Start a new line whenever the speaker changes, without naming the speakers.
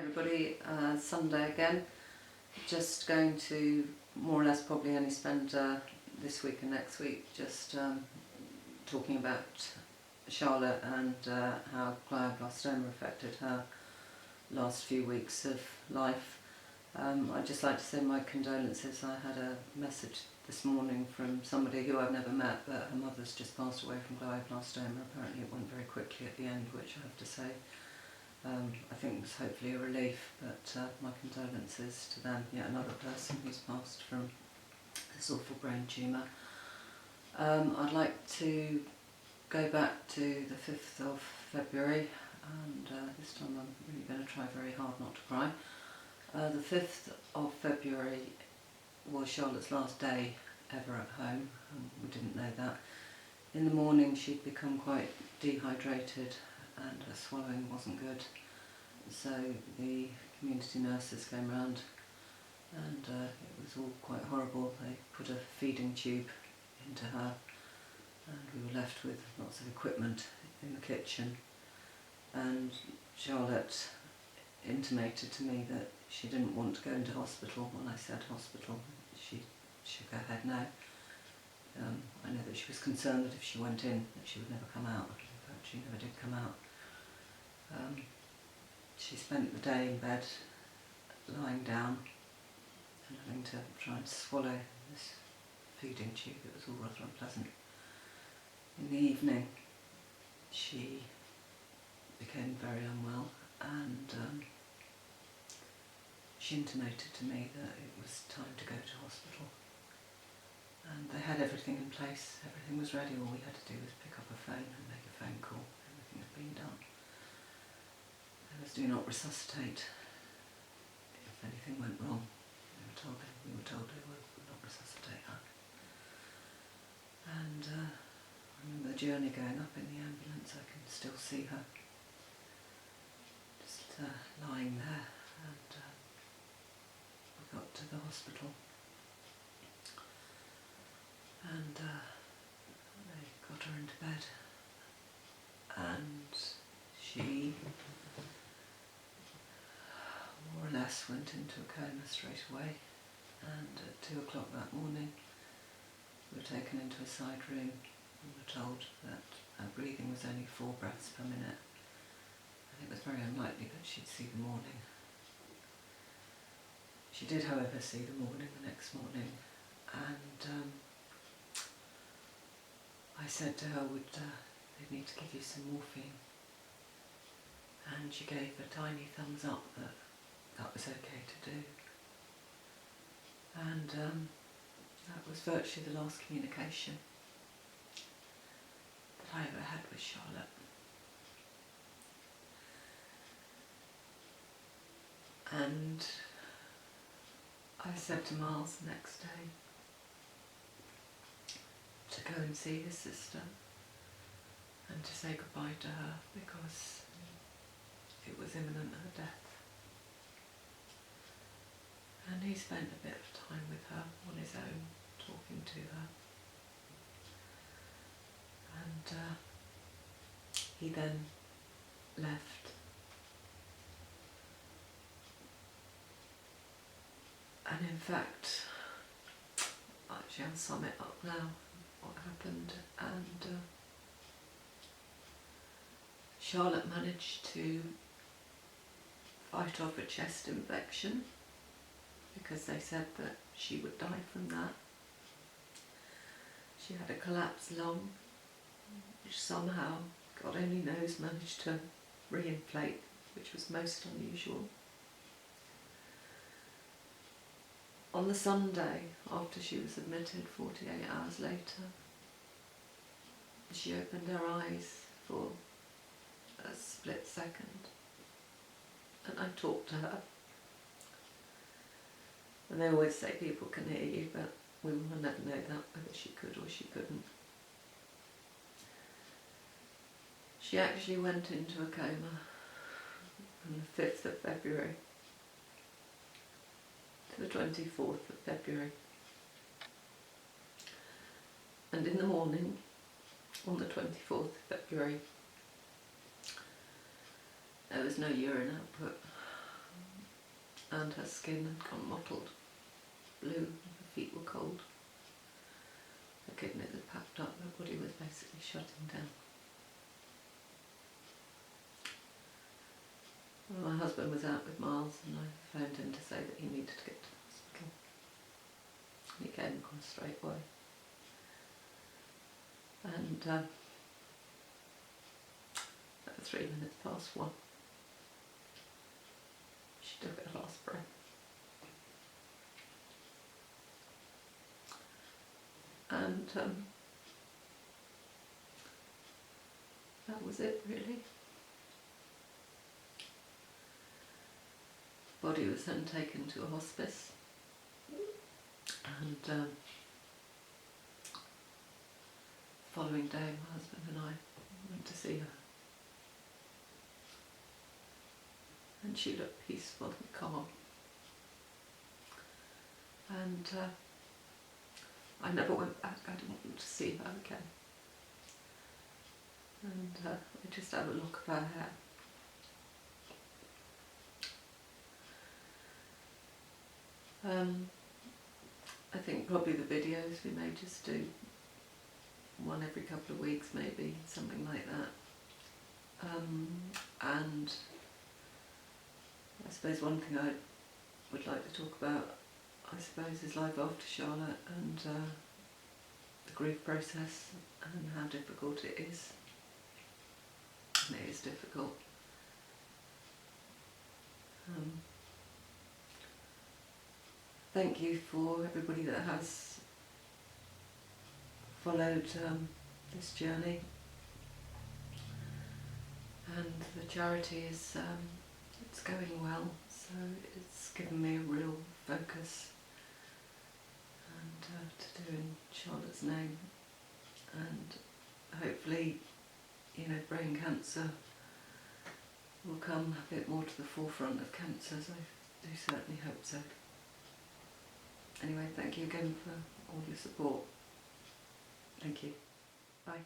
everybody, Sunday again. Just going to more or less probably only spend this week and next week just talking about Charlotte and how glioblastoma affected her last few weeks of life. I'd just like to say my condolences. I had a message this morning from somebody who I've never met, but her mother's just passed away from glioblastoma. Apparently it went very quickly at the end, which I have to say I think was hopefully a relief, but my condolences to them. Yet another person who's passed from this awful brain tumour. I'd like to go back to the 5th of February, and this time I'm really going to try very hard not to cry. The 5th of February was Charlotte's last day ever at home, and we didn't know that. In the morning she'd become quite dehydrated and her swallowing wasn't good, so the community nurses came round and it was all quite horrible. They put a feeding tube into her and we were left with lots of equipment in the kitchen, and Charlotte intimated to me that she didn't want to go into hospital. When I said hospital, she shook her head no. I know that she was concerned that if she went in that she would never come out. In fact, she never did come out. She spent the day in bed, lying down and having to try and swallow this feeding tube. It was all rather unpleasant. In the evening she became very unwell, and she intimated to me that it was time to go to hospital. And they had everything in place, everything was ready. All we had to do was pick up a phone and make a phone call. Everything had been done. There was do not resuscitate if anything went wrong. We were told they would not resuscitate her. And I remember the journey going up in the ambulance. I can still see her just lying there, and we got to the hospital. And they got her into bed, and she more or less went into a coma straight away. And at 2 o'clock that morning we were taken into a side room and were told that her breathing was only 4 breaths per minute, and it was very unlikely that she'd see the morning. She did, however, see the morning the next morning, and I said to her, would they need to give you some morphine? And she gave a tiny thumbs up that that was okay to do. And that was virtually the last communication that I ever had with Charlotte. And I said to Miles the next day to go and see his sister and to say goodbye to her, because it was imminent, her death. And he spent a bit of time with her on his own, talking to her. And he then left. And in fact, actually I'll sum it up now, what happened. And Charlotte managed to fight off a chest infection, because they said that she would die from that. She had a collapsed lung, which somehow, God only knows, managed to re-inflate, which was most unusual. On the Sunday, after she was admitted, 48 hours later, she opened her eyes for a split second, and I talked to her. And they always say people can hear you, but we will never know that, whether she could or she couldn't. She actually went into a coma from the 5th of February to the 24th of February. And in the morning, on the 24th of February, there was no urine output. and her skin had gone mottled blue, her feet were cold. Her kidneys had packed up, her body was basically shutting down. Well, my husband was out with Miles and I phoned him to say that he needed to get to the hospital. And he came across straight away. And at 3 minutes past 1, she took her last breath. And that was it, really. Body was then taken to a hospice, and the following day my husband and I went to see her, and she looked peaceful and calm, and I never went back. I didn't want to see her again, and I just had a look of her hair. I think probably the videos we may just do one every couple of weeks, maybe, something like that. And I suppose one thing I would like to talk about, I suppose, is life after Charlotte and the grief process and how difficult it is. And it is difficult. Thank you for everybody that has followed this journey, and the charity is it's going well, so it's given me a real focus and to do in Charlotte's name, and hopefully, you know, brain cancer will come a bit more to the forefront of cancers. I do certainly hope so. Anyway, thank you again for all your support. Thank you. Bye.